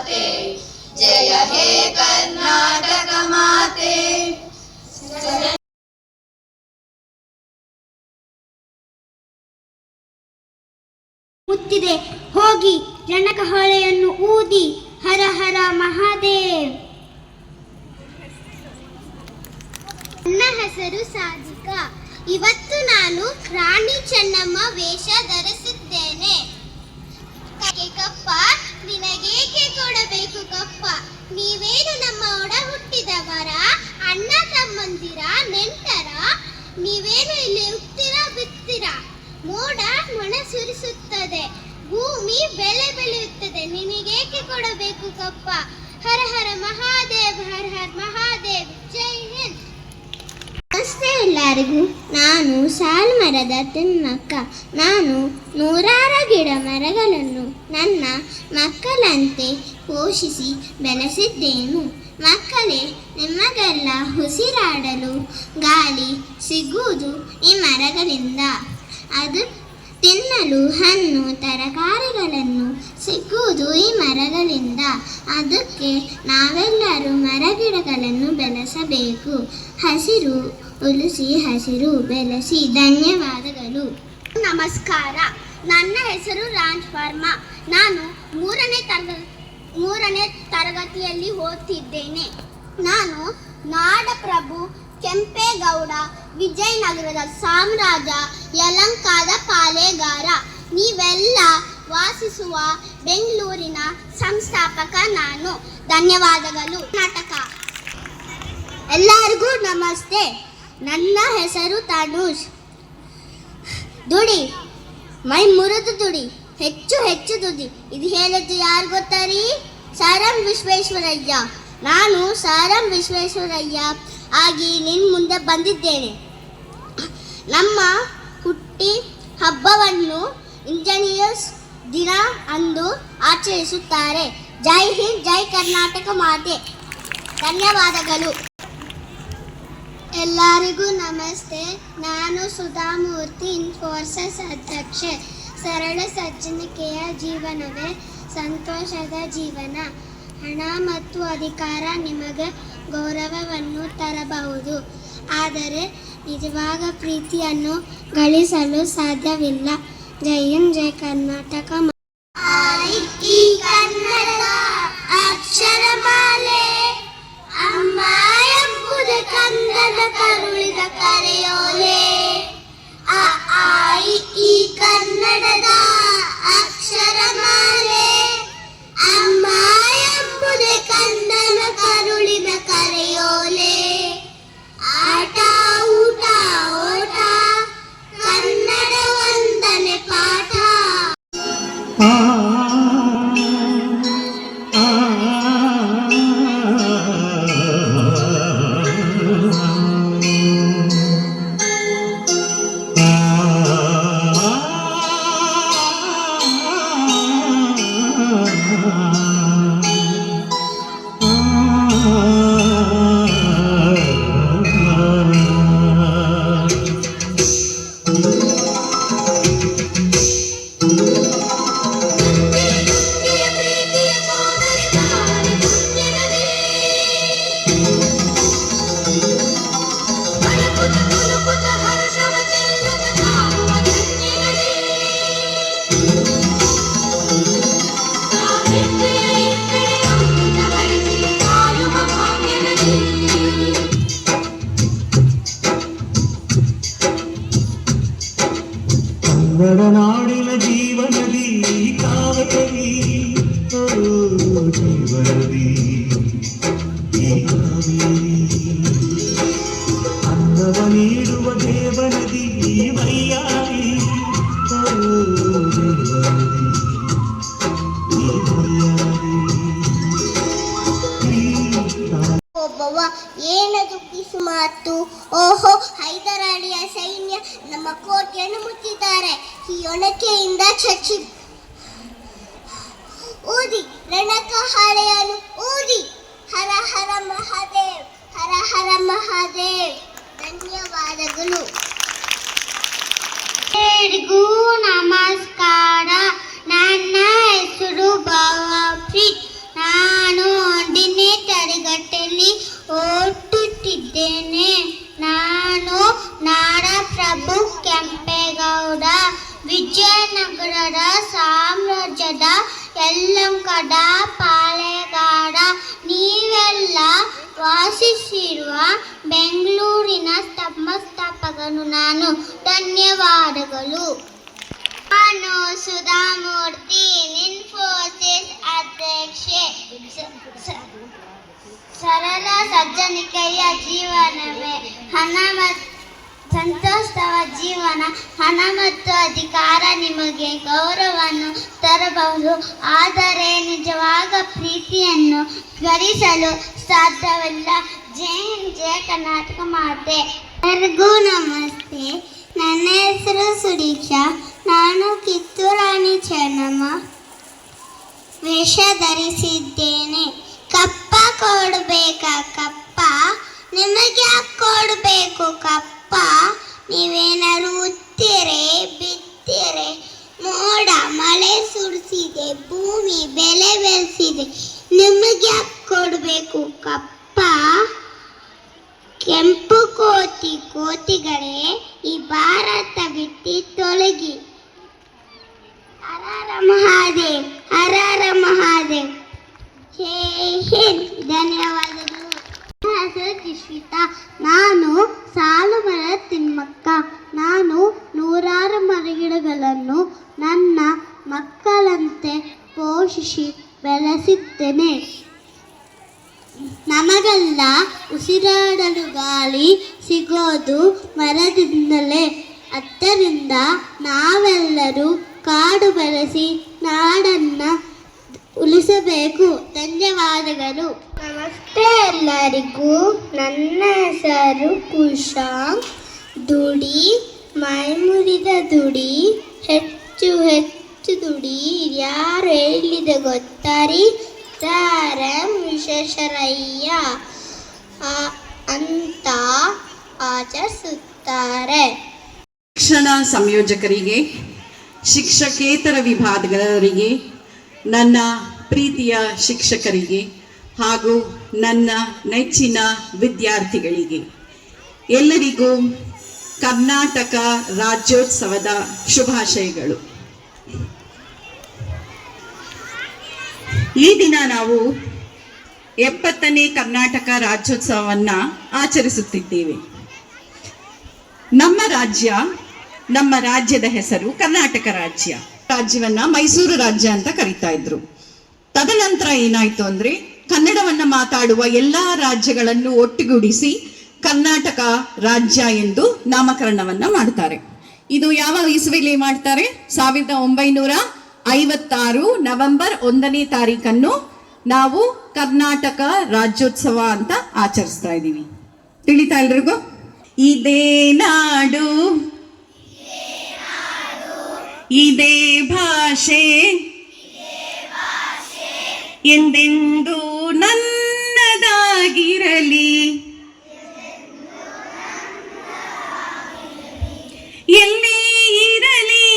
ಮಾತೆ, ಜಯ ಹೇ ಕರ್ನಾಟಕ ಮಾತೆ. ಮುತ್ತಿದೆ ಹೋಗಿ ರಣಕಹೊಳೆಯನ್ನು ಊದಿ, ಹರ ಹರ ಮಹಾದೇವ್. ನನ್ನ ಹೆಸರು ಸಾಧಿಕಾ. ಇವತ್ತು ನಾನು ರಾಣಿ ಚೆನ್ನಮ್ಮ ವೇಷ ಧರಿಸಿದ್ದೇನೆ. ಕಪ್ಪ ನಿನಗೇಕೆ ಕೊಡಬೇಕು ಕಪ್ಪ, ನೀವೇನು ನಮ್ಮ ಒಡ ಹುಟ್ಟಿದವರ, ಅಣ್ಣ ತಮ್ಮಂದಿರ, ನೆಂಟರ, ನೀವೇನು ಇಲ್ಲಿ ಹುಟ್ಟಿರ ಬಿತ್ತಿರ. ಮೋಡ ಮೊಣ ಸುರಿಸುತ್ತದೆ, ಭೂಮಿ ಬೆಳೆ ಬೆಳೆಯುತ್ತದೆ, ನಿನಗೇಕೆ ಕೊಡಬೇಕು ಕಪ್ಪ. ಹರ ಹರ ಮಹಾದೇವ್, ಹರ ಹರ ಮಹಾದೇವ್, ಜೈ ಹಿಂದ್. ನಮಸ್ತೆ ಎಲ್ಲರಿಗೂ. ನಾನು ಸಾಲ್ಮರದ ತಿಮ್ಮಕ್ಕ. ನಾನು ನೂರಾರು ಗಿಡ ಮರಗಳನ್ನು ನನ್ನ ಮಕ್ಕಳಂತೆ ಪೋಷಿಸಿ ಬೆಳೆಸಿದ್ದೇನು. ಮಕ್ಕಳೇ, ನಿಮಗೆಲ್ಲ ಉಸಿರಾಡಲು ಗಾಳಿ ಸಿಗುವುದು ಈ ಮರಗಳಿಂದ. ಅದು ತಿನ್ನಲು ಹಣ್ಣು ತರಕಾರಿಗಳನ್ನು ಸಿಗುವುದು ಈ ಮರಗಳಿಂದ. ಅದಕ್ಕೆ ನಾವೆಲ್ಲರೂ ಮರಗಿಡಗಳನ್ನು ಬೆಳೆಸಬೇಕು. ಹಸಿರು ಉಳಿಸಿ ಹಸಿರು ಬೆಳೆಸಿ. ಧನ್ಯವಾದಗಳು. ನಮಸ್ಕಾರ. ನನ್ನ ಹೆಸರು ರಾಜ್ ವರ್ಮಾ. ನಾನು ಮೂರನೇ ತರಗತಿಯಲ್ಲಿ ಓದ್ತಿದ್ದೇನೆ. ನಾನು ನಾಡಪ್ರಭು ಕೆಂಪೇಗೌಡ ವಿಜಯನಗರದ ಸಾಮ್ರಾಜ್ಯ ಯಲಹಂಕದ ಪಾಳೆಗಾರ. ನೀವೆಲ್ಲ ವಾಸಿಸುವ ಬೆಂಗಳೂರಿನ ಸಂಸ್ಥಾಪಕ ನಾನು. ಧನ್ಯವಾದಗಳು. ನಾಟಕ. ಎಲ್ಲರಿಗೂ ನಮಸ್ತೆ. ನನ್ನ ಹೆಸರು ತನುಷ್. ದುಡಿ ಮೈ ಮುರಿದು ದುಡಿ, ಹೆಚ್ಚು ಹೆಚ್ಚು ದುಡಿ. ಇದು ಹೇಳಿದ್ದು ಯಾರು ಗೊತ್ತಾರಿ? Sir M Visvesvaraya. ನಾನು ಸರ್ ಎಂ ವಿಶ್ವೇಶ್ವರಯ್ಯ ಆಗಿ ನಿನ್ನ ಮುಂದೆ ಬಂದಿದ್ದೇನೆ. ನಮ್ಮ ಹುಟ್ಟಿ ಹಬ್ಬವನ್ನು ಇಂಜಿನಿಯರ್ಸ್ ದಿನ ಅಂದು ಆಚರಿಸುತ್ತಾರೆ. ಜೈ ಹಿಂದ್, ಜೈ ಕರ್ನಾಟಕ ಮಾತೆ. ಧನ್ಯವಾದಗಳು. ಎಲ್ಲರಿಗೂ ನಮಸ್ತೆ. ನಾನು ಸುಧಾಮೂರ್ತಿ, ಇನ್ಫೋರ್ಸಸ್ ಅಧ್ಯಕ್ಷೆ. ಸರಳ ಸಜ್ಜನಿಕೆಯ ಜೀವನವೇ ಸಂತೋಷದ ಜೀವನ. ಹಣ ಮತ್ತು ಅಧಿಕಾರ ನಿಮಗೆ ಗೌರವವನ್ನು ತರಬಹುದು, ಆದರೆ ನಿಜವಾದ ಪ್ರೀತಿಯನ್ನು ಗಳಿಸಲು ಸಾಧ್ಯವಿಲ್ಲ. ಜೈ ಹಿಂದ್, ಜೈ ಕರ್ನಾಟಕ. ಈ ಕನ್ನಡ ಅಕ್ಷರಮಾಲೆ ಅಮ್ಮ ಎಂಬುದು ಕನ್ನಡ ಕರುಳಿದ ಕರೆಯೋಲೆ. ಈ ಕನ್ನಡದ ಅಕ್ಷರಮಾಲೆ ಅಮ್ಮ ಎಂಬುದು ಕನ್ನಡ ಕರುಳಿನ ಕರೆಯೋಲೆ. ಆಟ ಊಟ ಓಟ ಕನ್ನಡ ಒಂದನೆ ಪಾಠ. Victory! ಚೋಳರ ಸಾಮ್ರಾಜ್ಯದ ಯಲ್ಲಂಕಡ ಪಾಳೆಗಾಡ ನೀವೆಲ್ಲ ವಾಸಿಸಿರುವ ಬೆಂಗಳೂರಿನ ಸಂಸ್ಥಾಪಕನು ನಾನು. ಧನ್ಯವಾದಗಳು. ನಾನು ಸುಧಾಮೂರ್ತಿ, ಇನ್ಫೋಸಿಸ್ ಅಧ್ಯಕ್ಷೆ. ಸರಳ ಸಜ್ಜನಿಕೆಯ ಜೀವನವೇ ಹಣ ಸಂತೋಷವ ಜೀವನ. ಹಣ ಮತ್ತು ಅಧಿಕಾರ ನಿಮಗೆ ಗೌರವವನ್ನು ತರಬಹುದು, ಆದರೆ ನಿಜವಾದ ಪ್ರೀತಿಯನ್ನು ಗಳಿಸಲು ಸಾಧ್ಯವಿಲ್ಲ. ಜೈ ಹಿಂದ್, ಜೈ ಕರ್ನಾಟಕ ಮಾತೆ. ಎಲ್ಲರಿಗೂ ನಮಸ್ತೆ. ನನ್ನ ಹೆಸರು ಸುದೀಕ್ಷಾ. ನಾನು ಕಿತ್ತೂರಾಣಿ ಚೆನ್ನಮ್ಮ ವೇಷ ಧರಿಸಿದ್ದೇನೆ. ಕಪ್ಪ ಕೊಡಬೇಕಾ ಕಪ್ಪ? ನಿಮಗೆ ಯಾಕೆ ಕೊಡಬೇಕು ಕಪ್ಪ? ನೀವೇನಾದ್ರು ಉತ್ತಿರೆ ಬಿತ್ತಿರೆ ಮೋಡ ಮಳೆ ಸುರಿಸಿದೆ, ಭೂಮಿ ಬೆಲೆ ಬೆಳೆಸಿದೆ, ನಿಮಗೆ ಯಾಕೆ ಕೊಡಬೇಕು ಕಪ್ಪ? ಕೆಂಪು ಕೋತಿಗಳೇ, ಈ ಭಾರತ ಬಿಟ್ಟು ತೊಲಗಿ. ಹರ ಮಹಾದೇವ್, ಹರ ಮಹಾದೇವ್. ಜೈ ಹಿಂದ್. ಧನ್ಯವಾದಗಳು. ನನ್ನ ಹೆಸರು ಜಿಶ್ವಿತಾ. ನಾನು ಸಾಲು ಮರ ತಿಮ್ಮಕ್ಕ. ನಾನು ನೂರಾರು ಮರಗಿಡಗಳನ್ನು ನನ್ನ ಮಕ್ಕಳಂತೆ ಪೋಷಿಸಿ ಬೆಳೆಸಿದ್ದೇನೆ. ನಮಗೆಲ್ಲ ಉಸಿರಾಡಲು ಗಾಳಿ ಸಿಗೋದು ಮರದಿಂದಲೇ. ಆದ್ದರಿಂದ ನಾವೆಲ್ಲರೂ ಕಾಡು ಬೆಳೆಸಿ ನಾಡನ್ನು ಉಳಿಸಬೇಕು. ಧನ್ಯವಾದಗಳು. ನಮಸ್ತೆ ಎಲ್ಲರಿಗೂ. ನನ್ನ ಹೆಸರು ಕುಶಾಂಕ್. ದುಡಿ ಮೈಮುರಿದ ದುಡಿ, ಹೆಚ್ಚು ಹೆಚ್ಚು ದುಡಿ, ಯಾರು ಹೇಳಿದ ಗೊತ್ತಾರಿ? ವಿಶ್ವೇಶ್ವರಯ್ಯ ಅಂತ ಆಚರಿಸುತ್ತಾರೆ. ಶಿಕ್ಷಣ ಸಂಯೋಜಕರಿಗೆ, ಶಿಕ್ಷಕೇತರ ವಿಭಾಗದವರಿಗೆ, ನನ್ನ ಪ್ರೀತಿಯ ಶಿಕ್ಷಕರಿಗೆ ಹಾಗೂ ನನ್ನ ನೆಚ್ಚಿನ ವಿದ್ಯಾರ್ಥಿಗಳಿಗೆ ಎಲ್ಲರಿಗೂ ಕರ್ನಾಟಕ ರಾಜ್ಯೋತ್ಸವದ ಶುಭಾಶಯಗಳು. ಈ ದಿನ ನಾವು 70ನೇ ಕರ್ನಾಟಕ ರಾಜ್ಯೋತ್ಸವವನ್ನು ಆಚರಿಸುತ್ತಿದ್ದೇವೆ. ನಮ್ಮ ರಾಜ್ಯದ ಹೆಸರು ಕರ್ನಾಟಕ ರಾಜ್ಯ. ರಾಜ್ಯವನ್ನ ಮೈಸೂರು ರಾಜ್ಯ ಅಂತ ಕರೀತಾ ಇದ್ರು. ತದನಂತರ ಏನಾಯ್ತು ಅಂದ್ರೆ, ಕನ್ನಡವನ್ನ ಮಾತಾಡುವ ಎಲ್ಲಾ ರಾಜ್ಯಗಳನ್ನು ಒಟ್ಟುಗೂಡಿಸಿ ಕರ್ನಾಟಕ ರಾಜ್ಯ ಎಂದು ನಾಮಕರಣವನ್ನ ಮಾಡ್ತಾರೆ. ಇದು ಯಾವ ಇಸವಿಲಿ ಮಾಡ್ತಾರೆ? 1956 ನವೆಂಬರ್ 1ನೇ ತಾರೀಕನ್ನು ನಾವು ಕರ್ನಾಟಕ ರಾಜ್ಯೋತ್ಸವ ಅಂತ ಆಚರಿಸ್ತಾ ಇದ್ದೀವಿ. ತಿಳಿತಾ ಎಲ್ರಿಗೂ? ಇದೇ ನಾಡು, ಇದೇ ಭಾಷೆ, ಎಂದೆಂದೂ ನನ್ನದಾಗಿರಲಿ, ಎಲ್ಲೇ ಇರಲಿ,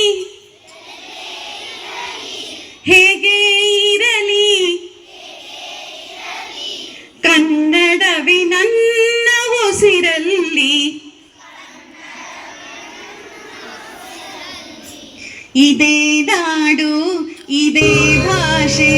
ಹೇಗೆ ಇರಲಿ, ಕನ್ನಡವೇ ನನ್ನ ಉಸಿರಲ್ಲಿ, ಇದೇ ನಾಡು, ಇದೇ ಭಾಷೆ,